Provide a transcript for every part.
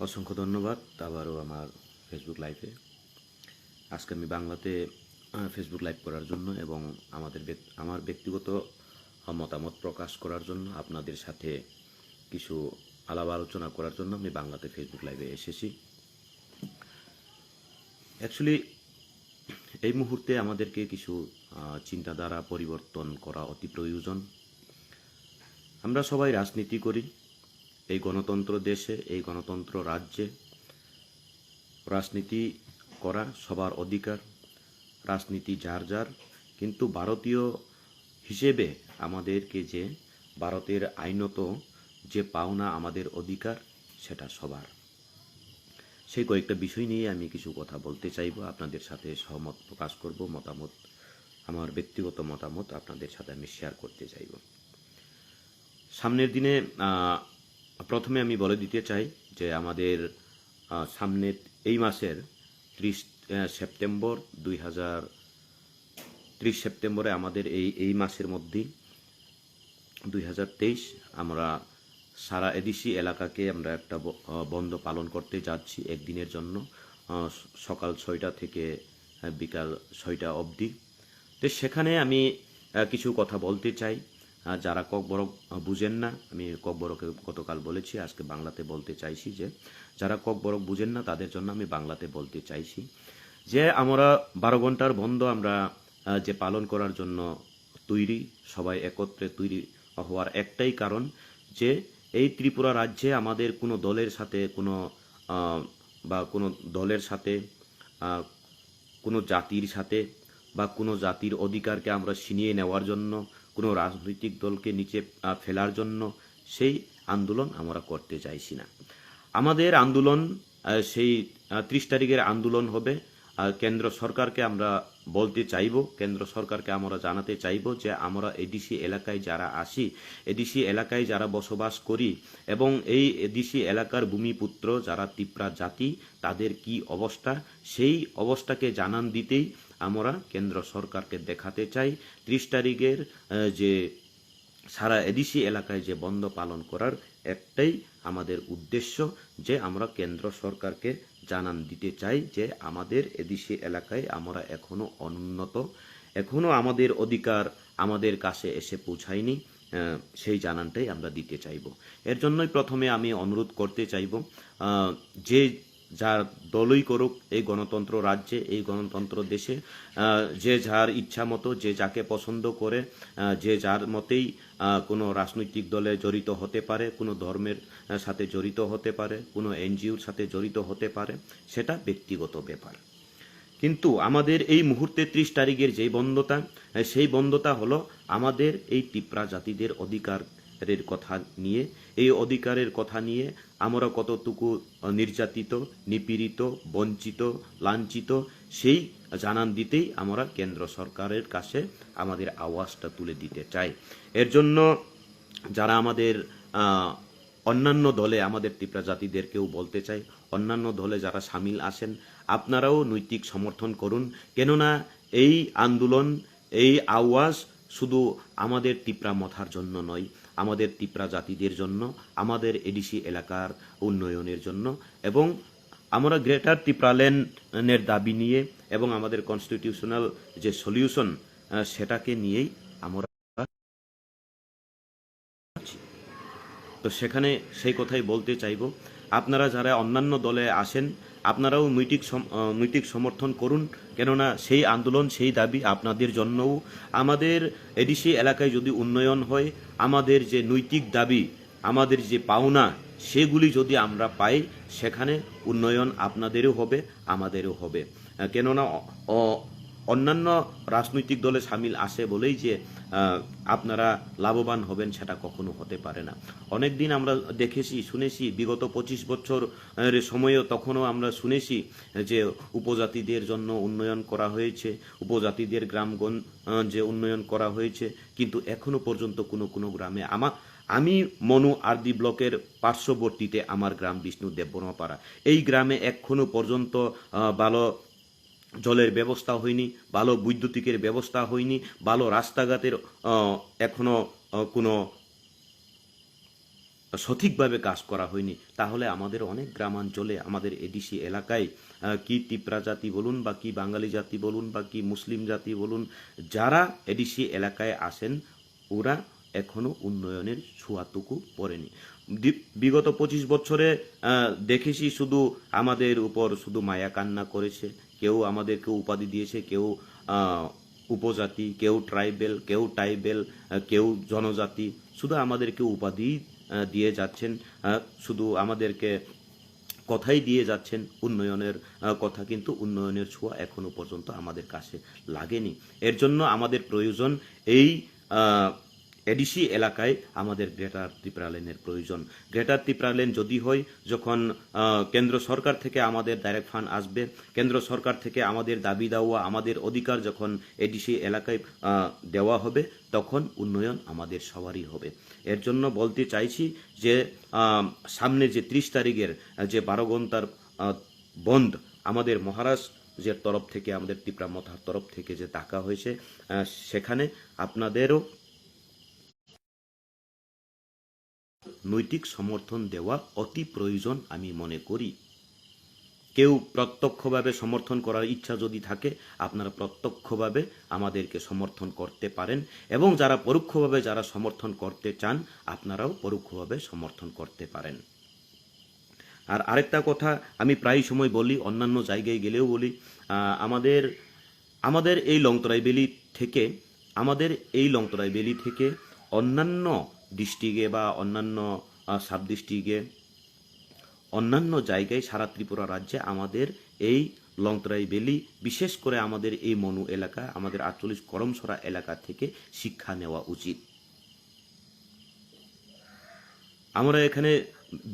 অসংখ্য ধন্যবাদ আবারও আমার ফেসবুক লাইভে। আজকে আমি বাংলাতে ফেসবুক লাইভ করার জন্য এবং আমার ব্যক্তিগত মতামত প্রকাশ করার জন্য, আপনাদের সাথে কিছু আলাপ আলোচনা করার জন্য আমি বাংলাতে ফেসবুক লাইভে এসেছি। অ্যাকচুয়ালি এই মুহূর্তে আমাদেরকে কিছু চিন্তাধারা পরিবর্তন করা অতি প্রয়োজন। আমরা সবাই রাজনীতি করি এই গণতন্ত্র দেশে, এই গণতন্ত্র রাজ্যে। রাজনীতি করা সবার অধিকার, রাজনীতি যার যার, কিন্তু ভারতীয় হিসেবে আমাদেরকে যে ভারতের আইনত যে পাওনা আমাদের অধিকার, সেটা সবার। সেই কয়েকটা বিষয় নিয়ে আমি কিছু কথা বলতে চাইব, আপনাদের সাথে সহমত প্রকাশ করব, মতামত, আমার ব্যক্তিগত মতামত আপনাদের সাথে আমি শেয়ার করতে চাইব। সামনের দিনে প্রথমে আমি বলে দিতে চাই যে আমাদের সামনের এই মাসের 30 সেপ্টেম্বর 30 সেপ্টেম্বরে আমাদের এই মাসের মধ্যেই 2023 আমরা সারা এডিসি এলাকাকে আমরা একটা বন্ধ পালন করতে যাচ্ছি একদিনের জন্য, সকাল 6টা থেকে বিকাল 6টা অবধি। তো সেখানে আমি কিছু কথা বলতে চাই। যারা ককবরক বুঝেন না, আমি ককবরকে গতকাল বলেছি, আজকে বাংলাতে বলতে চাইছি যে যারা ককবরক বুঝেন না তাদের জন্য আমি বাংলাতে বলতে চাইছি যে আমরা 12 ঘন্টার বন্ধ আমরা যে পালন করার জন্য তৈরি, সবাই একত্রে তৈরি হওয়ার একটাই কারণ যে এই ত্রিপুরা রাজ্যে আমাদের কোনো দলের সাথে কোনো দলের সাথে, কোনো জাতির সাথে বা কোনো জাতির অধিকারকে আমরা ছিনিয়ে নেওয়ার জন্য, কোনো রাজনৈতিক দলকে নিচে ফেলার জন্য সেই আন্দোলন আমরা করতে চাইছি না। আমাদের আন্দোলন সেই 30 তারিখের আন্দোলন হবে। কেন্দ্র সরকারকে আমরা বলতে চাইব, কেন্দ্র সরকারকে আমরা জানাতে চাইব যে আমরা এডিসি এলাকায় যারা আসি, এডিসি এলাকায় যারা বসবাস করি এবং এই এডিসি এলাকার ভূমিপুত্র যারা তিপ্রা জাতি, তাদের কি অবস্থা, সেই অবস্থাকে জানান দিতেই আমরা কেন্দ্র সরকারকে দেখাতে চাই 30 তারিখের যে সারা এডিসি এলাকায় যে বন্ধ পালন করার একটাই আমাদের উদ্দেশ্য, যে আমরা কেন্দ্র সরকারকে জানান দিতে চাই যে আমাদের এডিসি এলাকায় আমরা এখনো অনুন্নত, এখনো আমাদের অধিকার আমাদের কাছে এসে পৌঁছায়নি, সেই জানানটাই আমরা দিতে চাইব। এর জন্যই প্রথমে আমি অনুরোধ করতে চাইব যে যার দলই করুক এই গণতন্ত্র রাজ্যে, এই গণতন্ত্র দেশে, যে যার ইচ্ছা মতো, যে যাকে পছন্দ করে, যে যার মতেই কোনো রাজনৈতিক দলে জড়িত হতে পারে, কোনো ধর্মের সাথে জড়িত হতে পারে, কোনো এনজিওর সাথে জড়িত হতে পারে, সেটা ব্যক্তিগত ব্যাপার। কিন্তু আমাদের এই মুহূর্তে 30 তারিখের যেই বন্ধতা, সেই বন্ধতা হলো আমাদের এই তিপ্রা জাতিদের অধিকারের কথা নিয়ে, এই অধিকারের কথা নিয়ে আমরা কতটুকু নির্যাতিত, নিপীড়িত, বঞ্চিত, লাঞ্ছিত, সেই জানান দিতেই আমরা কেন্দ্র সরকারের কাছে আমাদের আওয়াজটা তুলে দিতে চাই। এর জন্য যারা আমাদের অন্যান্য দলে, আমাদের তিপ্রা জাতিদেরকেও বলতে চাই, অন্যান্য দলে যারা সামিল আছেন আপনারাও নৈতিক সমর্থন করুন। কেননা এই আন্দোলন, এই আওয়াজ শুধু আমাদের তিপ্রা মথার জন্য নয়, আমাদের তিপ্রা জাতিদের জন্য, আমাদের এডিসি এলাকার উন্নয়নের জন্য, এবং আমরা গ্রেটার ত্রিপুরাল্যান্ডের দাবি নিয়ে এবং আমাদের কনস্টিটিউশনাল যে সলিউশন সেটাকে নিয়েই আমরা। তো সেখানে সেই কথাই বলতে চাইব, আপনারা যারা অন্যান্য দলে আসেন আপনারাও নৈতিক সমর্থন করুন। কেননা সেই আন্দোলন, সেই দাবি আপনাদের জন্যও। আমাদের এডিসি এলাকায় যদি উন্নয়ন হয়, আমাদের যে নৈতিক দাবি, আমাদের যে পাওনা, সেগুলি যদি আমরা পাই, সেখানে উন্নয়ন আপনাদেরও হবে, আমাদেরও হবে। কেননা অন্যান্য রাজনৈতিক দলে সামিল আসে বলেই যে আপনারা লাভবান হবেন, সেটা কখনো হতে পারে না। অনেক দিন আমরা দেখেছি, শুনেছি, বিগত 25 বছর সময়েও তখনও আমরা শুনেছি যে উপজাতিদের জন্য উন্নয়ন করা হয়েছে, উপজাতিদের গ্রামগঞ্জে উন্নয়ন করা হয়েছে, কিন্তু এখনো পর্যন্ত কোনো গ্রামে আমি মনু আরদি ব্লকের পার্শ্ববর্তীতে আমার গ্রাম বিষ্ণু দেববর্মাপাড়া, এই গ্রামে এখনো পর্যন্ত ভালো জলের ব্যবস্থা হয়নি, ভালো বৈদ্যুতিকের ব্যবস্থা হয়নি, ভালো রাস্তাঘাটের এখনো কোনো সঠিকভাবে কাজ করা হয়নি, তাহলে আমাদের অনেক গ্রামাঞ্চলে, আমাদের এডিসি এলাকায় কি তিপ্রা জাতি বলুন বা কি বাঙালি জাতি বলুন বা কি মুসলিম জাতি বলুন, যারা এডিসি এলাকায় আসেন ওরা এখনো উন্নয়নের ছোঁয়াটুকু পড়েনি। বিগত 25 বছরে দেখেছি শুধু আমাদের উপর শুধু মায়া কান্না করেছে। কেউ আমাদেরকে উপাধি দিয়েছে, কেউ উপজাতি, কেউ ট্রাইবেল, কেউ টাইবেল, কেউ জনজাতি, শুধু আমাদেরকে উপাধি দিয়ে যাচ্ছেন, শুধু আমাদেরকে কথাই দিয়ে যাচ্ছেন উন্নয়নের কথা, কিন্তু উন্নয়নের ছোঁয়া এখনো পর্যন্ত আমাদের কাছে লাগেনি। এর জন্য আমাদের প্রয়োজন এই এডিসি এলাকায় আমাদের গ্রেটার ত্রিপুরা লেনের প্রয়োজন। গ্রেটার ত্রিপুরা লেন যদি হয়, যখন কেন্দ্র সরকার থেকে আমাদের ডাইরেক্ট ফান্ড আসবে, কেন্দ্র সরকার থেকে আমাদের দাবি দেওয়া, আমাদের অধিকার যখন এডিসি এলাকায় দেওয়া হবে, তখন উন্নয়ন আমাদের সবারই হবে। এর জন্য বলতে চাইছি যে সামনে যে 30 তারিখের যে 12 ঘন্টার বন্ধ আমাদের মহারাষ্ট্রের তরফ থেকে, আমাদের ত্রিপুরা মথার তরফ থেকে যে ডাকা হয়েছে, সেখানে আপনাদেরও নৈতিক সমর্থন দেওয়া অতি প্রয়োজন আমি মনে করি। কেউ প্রত্যক্ষভাবে সমর্থন করার ইচ্ছা যদি থাকে, আপনারা প্রত্যক্ষভাবে আমাদেরকে সমর্থন করতে পারেন, এবং যারা পরোক্ষভাবে যারা সমর্থন করতে চান, আপনারাও পরোক্ষভাবে সমর্থন করতে পারেন। আর আরেকটা কথা আমি প্রায় সময় বলি, অন্যান্য জায়গায় গেলেও বলি, আমাদের এই লংতরাই ভ্যালি থেকে অন্যান্য ডিস্ট্রিক্টে বা অন্যান্য সাব ডিস্ট্রিক্টে, অন্যান্য জায়গায় সারা ত্রিপুরা রাজ্যে আমাদের এই লংতরাই ভ্যালি, বিশেষ করে আমাদের এই মনু এলাকা, আমাদের 48 করমসরা এলাকা থেকে শিক্ষা নেওয়া উচিত। আমরা এখানে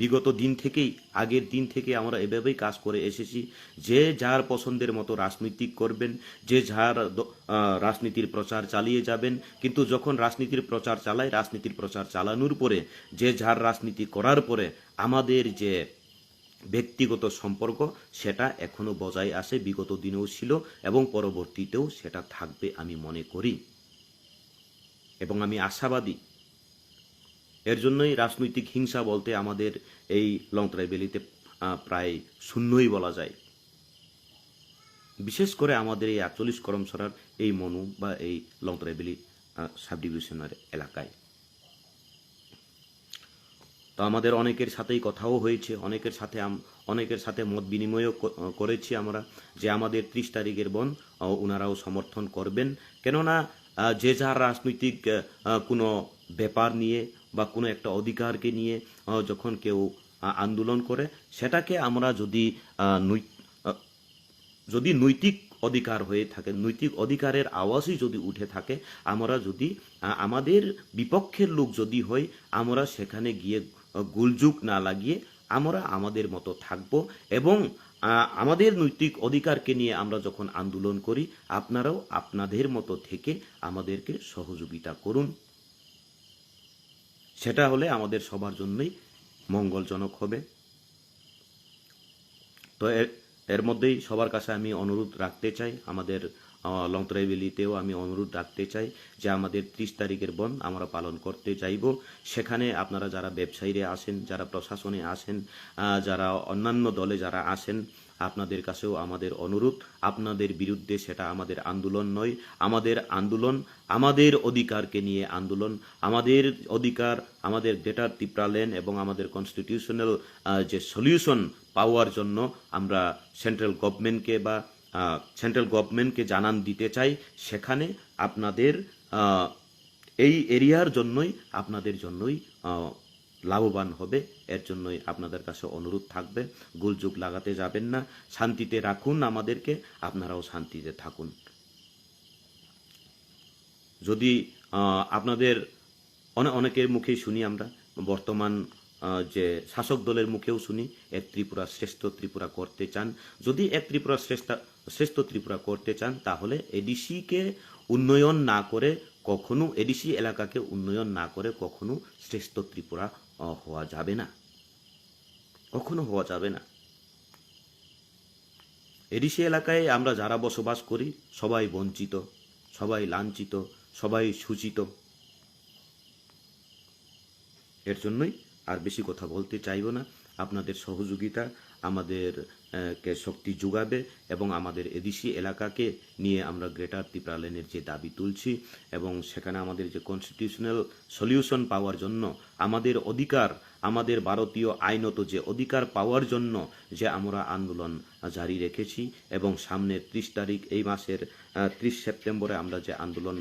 বিগত দিন থেকেই, আগের দিন থেকে আমরা এভাবেই কাজ করে এসেছি, যে যার পছন্দের মতো রাজনীতি করবেন, যে যার রাজনীতির প্রচার চালিয়ে যাবেন, কিন্তু যখন রাজনীতির প্রচার চালানোর পরে, যে যার রাজনীতি করার পরে আমাদের যে ব্যক্তিগত সম্পর্ক, সেটা এখনো বজায় আছে, বিগত দিনেও ছিল এবং পরবর্তীতেও সেটা থাকবে আমি মনে করি, এবং আমি আশাবাদী। এর জন্যই রাজনৈতিক হিংসা বলতে আমাদের এই লংতরাই ভ্যালিতে প্রায় শূন্যই বলা যায়, বিশেষ করে আমাদের এই 48 করমসরার এই মনু বা এই লংতরাই ভ্যালি সাব ডিভিশনের এলাকায়। তো আমাদের অনেকের সাথেই কথাও হয়েছে, অনেকের সাথে মত বিনিময়ও করেছি আমরা, যে আমাদের 30 তারিখের বন্ধ ওনারাও সমর্থন করবেন। কেননা যে যার রাজনৈতিক কোনো ব্যাপার নিয়ে বা কোনো একটা অধিকারকে নিয়ে যখন কেউ আন্দোলন করে, সেটাকে আমরা যদি নৈতিক অধিকার হয়ে থাকে, নৈতিক অধিকারের আওয়াজই যদি উঠে থাকে, আমরা যদি আমাদের বিপক্ষের লোক যদি হই, আমরা সেখানে গিয়ে গোলযোগ না লাগিয়ে আমরা আমাদের মতো থাকব, এবং আমাদের নৈতিক অধিকারকে নিয়ে আমরা যখন আন্দোলন করি, আপনারাও আপনাদের মতো থেকে আমাদেরকে সহযোগিতা করুন। সেটা হলে আমাদের সবার জন্যই মঙ্গলজনক হবে। তো এর মধ্যেই সবার কাছে আমি অনুরোধ রাখতে চাই, আমাদের লংতরাই ভ্যালিতেও আমি অনুরোধ রাখতে চাই যে আমাদের 30 তারিখের বন্ধ আমরা পালন করতে চাইব। সেখানে আপনারা যারা ব্যবসায়ীরা আসেন, যারা প্রশাসনে আসেন, যারা অন্যান্য দলে যারা আসেন, আপনাদের কাছেও আমাদের অনুরোধ, আপনাদের বিরুদ্ধে সেটা আমাদের আন্দোলন নয়, আমাদের আন্দোলন আমাদের অধিকারকে নিয়ে আন্দোলন, আমাদের অধিকার, আমাদের গ্রেটার ত্রিপুরা লেন এবং আমাদের কনস্টিটিউশনাল যে সলিউশন পাওয়ার জন্য আমরা সেন্ট্রাল গভর্নমেন্টকে জানান দিতে চাই। সেখানে আপনাদের এই এরিয়ার জন্যই, আপনাদের জন্যই লাভবান হবে। এর জন্যই আপনাদের কাছে অনুরোধ থাকবে, গোলযোগ লাগাতে যাবেন না, শান্তিতে রাখুন আমাদেরকে, আপনারাও শান্তিতে থাকুন। যদি আপনাদের অনেকের মুখেই শুনি আমরা, বর্তমান যে শাসক দলের মুখেও শুনি, এক ত্রিপুরা শ্রেষ্ঠ ত্রিপুরা করতে চান। যদি এক ত্রিপুরা শ্রেষ্ঠ ত্রিপুরা করতে চান, তাহলে এডিসিকে উন্নয়ন না করে কখনো, এডিসি এলাকাকে উন্নয়ন না করে কখনো শ্রেষ্ঠ ত্রিপুরা হওয়া যাবে না, কখনো হওয়া যাবে না। এডিসি এলাকায় আমরা যারা বসবাস করি, সবাই বঞ্চিত, সবাই লাঞ্ছিত, সবাই সূচিত। এর জন্যই আর বেশি কথা বলতে চাইব না। আপনাদের সহযোগিতা আমাদের কে শক্তি যোগাবে এবং আমাদের এডিসি এলাকাকে নিয়ে আমরা গ্রেটার ত্রিপুরাল্যান্ডের যে দাবি তুলছি এবং সেখানে আমাদের যে কনস্টিটিউশনাল সলিউশন পাওয়ার জন্য আমাদের অধিকার, আমাদের ভারতীয় আইনত যে অধিকার পাওয়ার জন্য যে আমরা আন্দোলন জারি রেখেছি এবং সামনে 30 তারিখ এই মাসের 30 সেপ্টেম্বরে আমরা যে আন্দোলন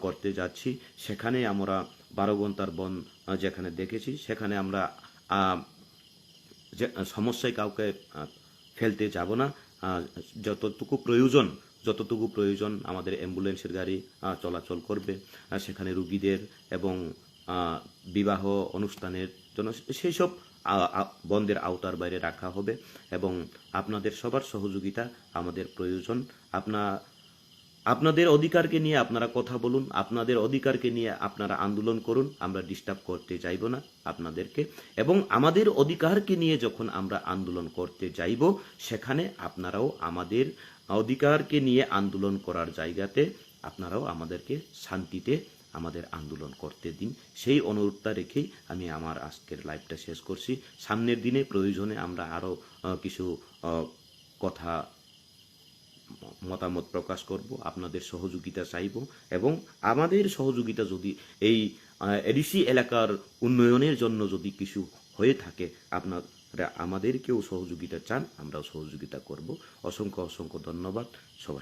করতে যাচ্ছি, সেখানে আমরা 12 ঘন্টার বন যেখানে দেখেছি, সেখানে আমরা যে সমস্যায় কাউকে ফেলতে যাব না। যতটুকু প্রয়োজন আমাদের অ্যাম্বুলেন্সের গাড়ি চলাচল করবে, সেখানে রুগীদের এবং বিবাহ অনুষ্ঠানের জন্য সেই সব বন্ধের আওতার বাইরে রাখা হবে এবং আপনাদের সবার সহযোগিতা আমাদের প্রয়োজন। আপনাদের অধিকারকে নিয়ে আপনারা কথা বলুন, আপনাদের অধিকারকে নিয়ে আপনারা আন্দোলন করুন, আমরা ডিস্টার্ব করতে চাইব না আপনাদেরকে। এবং আমাদের অধিকারকে নিয়ে যখন আমরা আন্দোলন করতে যাইব, সেখানে আপনারাও আমাদের অধিকারকে নিয়ে আন্দোলন করার জায়গাতে আপনারাও আমাদেরকে শান্তিতে আমাদের আন্দোলন করতে দিন। সেই অনুরোধটা রেখেই আমি আমার আজকের লাইভটা শেষ করছি। সামনের দিনে প্রয়োজনে আমরা আরও কিছু কথা মতামত প্রকাশ করব, আপনাদের সহযোগিতা চাইব এবং আমাদের সহযোগিতা যদি এই এডিসি এলাকার উন্নয়নের জন্য যদি কিছু হয়ে থাকে, আপনারা আমাদেরকেও সহযোগিতা চান, আমরাও সহযোগিতা করব। অসংখ্য অসংখ্য ধন্যবাদ সবাই।